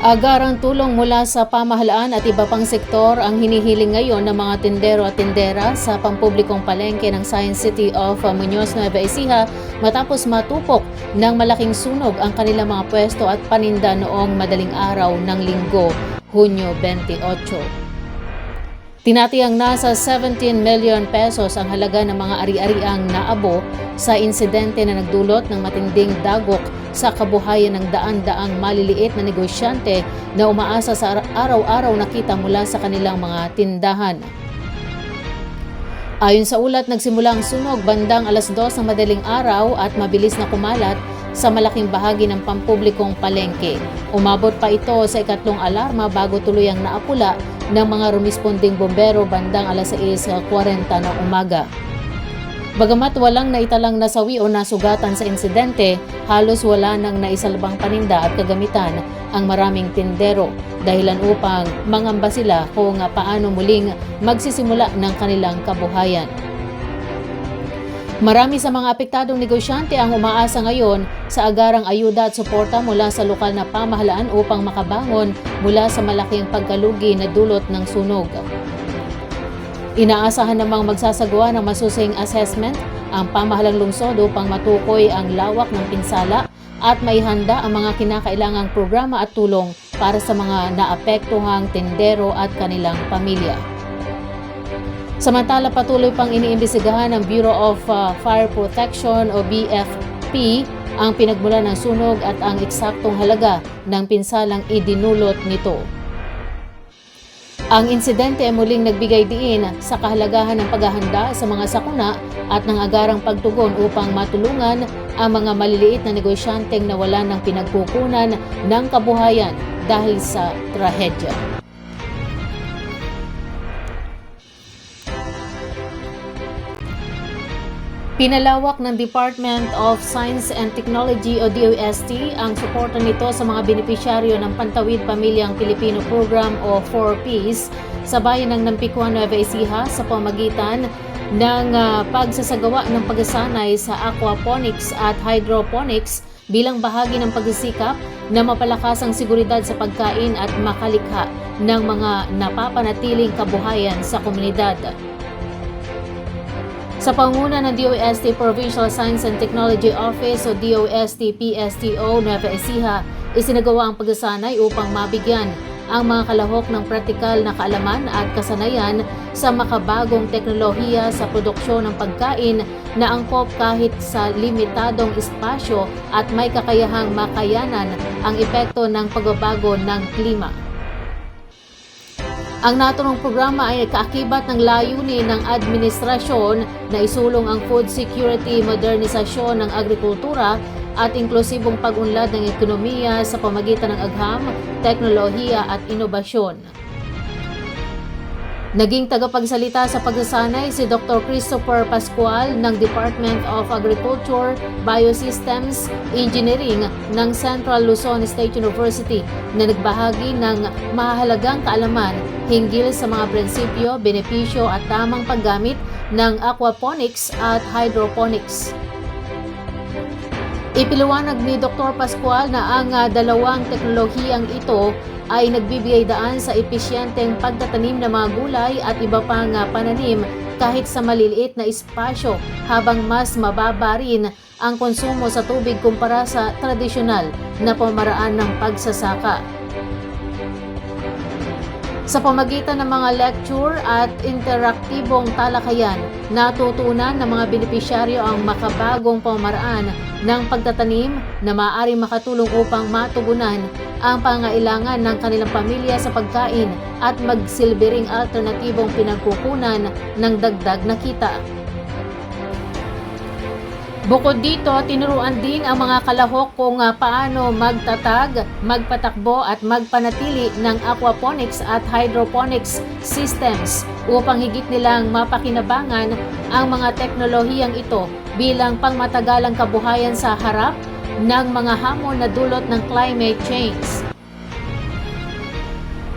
Agarang tulong mula sa pamahalaan at iba pang sektor ang hinihiling ngayon ng mga tindero at tindera sa pampublikong palengke ng Science City of Muñoz, Nueva Ecija matapos matupok ng malaking sunog ang kanilang mga pwesto at paninda noong madaling araw ng Linggo, Hunyo 28. Tinatiyang nasa 17 million pesos ang halaga ng mga ari-ariang naabo sa insidente na nagdulot ng matinding dagok sa kabuhayan ng daan-daang maliliit na negosyante na umaasa sa araw-araw na kita mula sa kanilang mga tindahan. Ayon sa ulat, nagsimula ang sunog bandang 2:00 ng madaling araw at mabilis na kumalat sa malaking bahagi ng pampublikong palengke. Umabot pa ito sa ikatlong alarma bago tuluyang naapula ng mga rumisponding bombero bandang 6:40 ng umaga. Bagamat walang naitalang nasawi o nasugatan sa insidente, halos wala nang naisalbang paninda at kagamitan ang maraming tindero, dahilan upang mangamba sila kung paano muling magsisimula ng kanilang kabuhayan. Marami sa mga apektadong negosyante ang umaasa ngayon sa agarang ayuda at suporta mula sa lokal na pamahalaan upang makabangon mula sa malaking pagkalugi na dulot ng sunog. Inaasahan namang magsasagawa ng masusing assessment ang pamahalang lungsod upang matukoy ang lawak ng pinsala at maihanda ang mga kinakailangang programa at tulong para sa mga naapektuhang tindero at kanilang pamilya. Samantala, patuloy pang iniimbestigahan ng Bureau of Fire Protection o BFP ang pinagmulan ng sunog at ang eksaktong halaga ng pinsalang idinulot nito. Ang insidente ay muling nagbigay diin sa kahalagahan ng paghahanda sa mga sakuna at ng agarang pagtugon upang matulungan ang mga maliliit na negosyanteng nawalan ng pinagkukunan ng kabuhayan dahil sa trahedya. Pinalawak ng Department of Science and Technology o DOST ang suporta nito sa mga benepisyaryo ng Pantawid Pamilyang Pilipino Program o 4Ps sa bayan ng Nampikuan, Nueva Ecija sa pamamagitan ng pagsasagawa ng pagsasanay sa aquaponics at hydroponics bilang bahagi ng pagsisikap na mapalakas ang seguridad sa pagkain at makalikha ng mga napapanatiling kabuhayan sa komunidad. Sa pangunguna ng DOST Provincial Science and Technology Office o DOST-PSTO Nueva Ecija, isinagawa ang pagsasanay upang mabigyan ang mga kalahok ng praktikal na kaalaman at kasanayan sa makabagong teknolohiya sa produksyon ng pagkain na angkop kahit sa limitadong espasyo at may kakayahang makayanan ang epekto ng pagbabago ng klima. Ang naturang programa ay kaakibat ng layunin ng administrasyon na isulong ang food security, modernisasyon ng agrikultura at inklusibong pag-unlad ng ekonomiya sa pamamagitan ng agham, teknolohiya at inobasyon. Naging tagapagsalita sa pagsasanay si Dr. Christopher Pascual ng Department of Agriculture, Biosystems, Engineering ng Central Luzon State University na nagbahagi ng mahahalagang kaalaman hinggil sa mga prinsipyo, benepisyo at tamang paggamit ng aquaponics at hydroponics. Ipiliwanag ni Dr. Pascual na ang dalawang teknolohiyang ito ay nagbibigay daan sa episyenteng pagtatanim ng mga gulay at iba pang pananim kahit sa maliliit na espasyo habang mas mababa rin ang konsumo sa tubig kumpara sa tradisyonal na pamaraan ng pagsasaka. Sa pamagitan ng mga lecture at interaktibong talakayan, natutunan ng mga benepisyaryo ang makabagong pamaraan ng pagtatanim na maaaring makatulong upang matugunan ang pangailangan ng kanilang pamilya sa pagkain at magsilbing alternatibong pinagkukunan ng dagdag na kita. Bukod dito, tinuruan din ang mga kalahok kung paano magtatag, magpatakbo at magpanatili ng aquaponics at hydroponics systems upang higit nilang mapakinabangan ang mga teknolohiyang ito bilang pangmatagalang kabuhayan sa harap ng mga hamon na dulot ng climate change.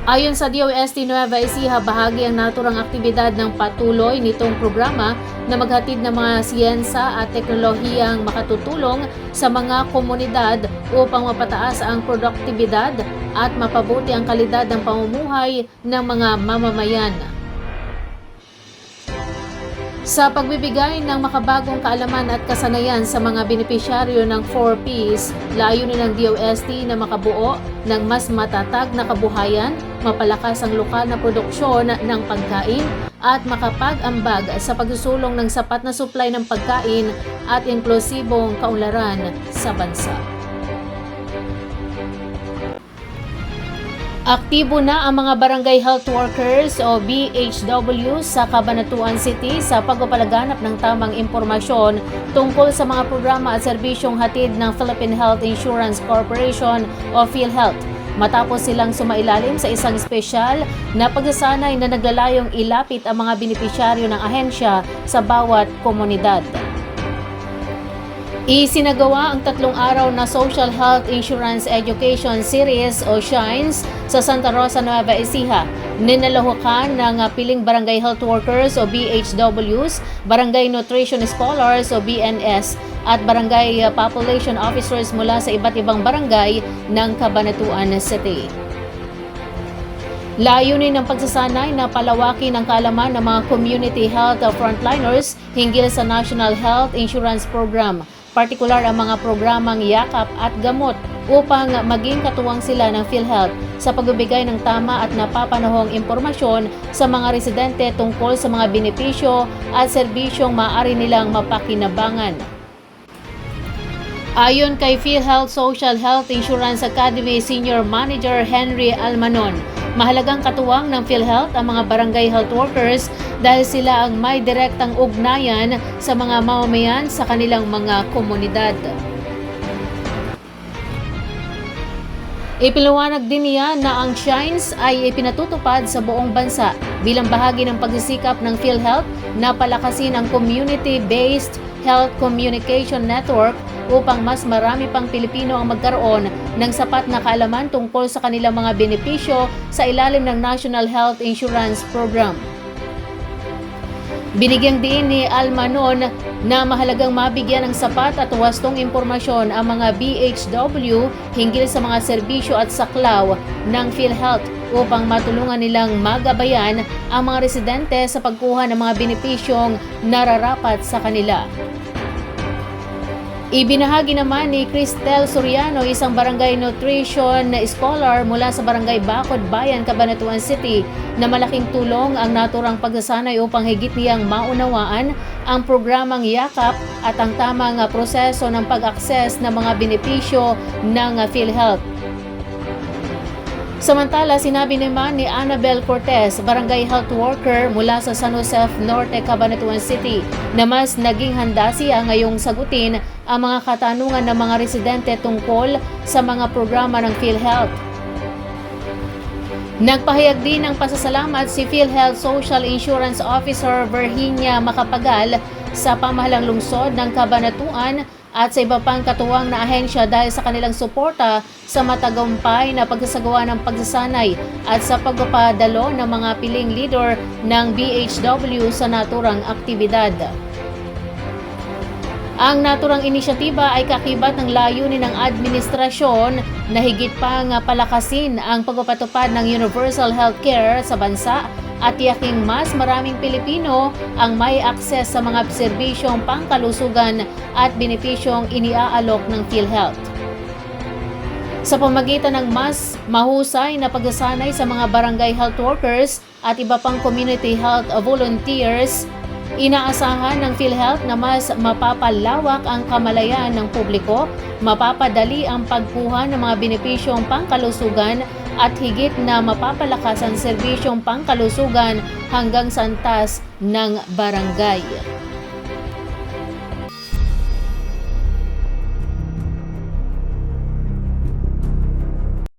Ayon sa DOST Nueva Ecija, bahagi ang naturang aktibidad ng patuloy nitong programa na maghatid ng mga siyensa at teknolohiyang makatutulong sa mga komunidad upang mapataas ang produktibidad at mapabuti ang kalidad ng pamumuhay ng mga mamamayan. Sa pagbibigay ng makabagong kaalaman at kasanayan sa mga benepisyaryo ng 4Ps, layunin ng DOST na makabuo ng mas matatag na kabuhayan, mapalakas ang lokal na produksyon ng pagkain at makapag-ambag sa pagsusulong ng sapat na supply ng pagkain at inklusibong kaunlaran sa bansa. Aktibo na ang mga Barangay Health Workers o BHW sa Cabanatuan City sa pagpapalaganap ng tamang impormasyon tungkol sa mga programa at serbisyong hatid ng Philippine Health Insurance Corporation o PhilHealth, matapos silang sumailalim sa isang espesyal na pagsasanay na naglalayong ilapit ang mga benepisyaryo ng ahensya sa bawat komunidad. Isinagawa ang 3 araw na Social Health Insurance Education Series o SHINES sa Santa Rosa, Nueva Ecija. Ninalahukan ng piling Barangay Health Workers o BHWs, Barangay Nutrition Scholars o BNS at Barangay Population Officers mula sa iba't ibang barangay ng Cabanatuan City. Layunin ng pagsasanay na palawakin ang kaalaman ng mga community health frontliners hinggil sa National Health Insurance Program, partikular ang mga programang yakap at gamot upang maging katuwang sila ng PhilHealth sa pagbibigay ng tama at napapanahong impormasyon sa mga residente tungkol sa mga benepisyo at serbisyong maaari nilang mapakinabangan. Ayon kay PhilHealth Social Health Insurance Academy Senior Manager Henry Almanon, mahalagang katuwang ng PhilHealth ang mga barangay health workers dahil sila ang may direktang ugnayan sa mga mamamayan sa kanilang mga komunidad. Ipinaliwanag din niya na ang SHINES ay ipinatutupad sa buong bansa bilang bahagi ng pagsisikap ng PhilHealth na palakasin ang community-based health communication network upang mas marami pang Pilipino ang magkaroon ng sapat na kaalaman tungkol sa kanilang mga benepisyo sa ilalim ng National Health Insurance Program. Binigyang diin ni Almanon na mahalagang mabigyan ng sapat at wastong impormasyon ang mga BHW hinggil sa mga serbisyo at saklaw ng PhilHealth upang matulungan nilang magabayan ang mga residente sa pagkuha ng mga benepisyong nararapat sa kanila. Ibinahagi naman ni Cristel Soriano, isang barangay nutrition scholar mula sa barangay Bacod Bayan, Cabanatuan City, na malaking tulong ang naturang pagsasanay upang higit niyang maunawaan ang programang yakap at ang tamang proseso ng pag-akses ng mga benepisyo ng PhilHealth. Samantala, sinabi naman ni Annabel Cortez, barangay health worker mula sa San Jose Norte, Cabanatuan City, na mas naging handa siya ngayong sagutin ang mga katanungan ng mga residente tungkol sa mga programa ng PhilHealth. Nagpahayag din ng pasasalamat si PhilHealth Social Insurance Officer Virginia Macapagal sa pamahalang lungsod ng Cabanatuan at sa iba pang katuwang na ahensya dahil sa kanilang suporta sa matagumpay na pagsasagawa ng pagsasanay at sa pagpapadalo ng mga piling leader ng BHW sa naturang aktibidad. Ang naturang inisyatiba ay kakibat ng layunin ng administrasyon na higit pang palakasin ang pagpapatupad ng universal healthcare sa bansa at tiyaking mas maraming Pilipino ang may akses sa mga serbisyong pangkalusugan at benepisyong iniaalok ng PhilHealth. Sa pamagitan ng mas mahusay na pagsasanay sa mga barangay health workers at iba pang community health volunteers, inaasahan ng PhilHealth na mas mapapalawak ang kamalayan ng publiko, mapapadali ang pagkuha ng mga benepisyong pangkalusugan at higit na mapapalakas ang serbisyong pangkalusugan hanggang sa antas ng barangay.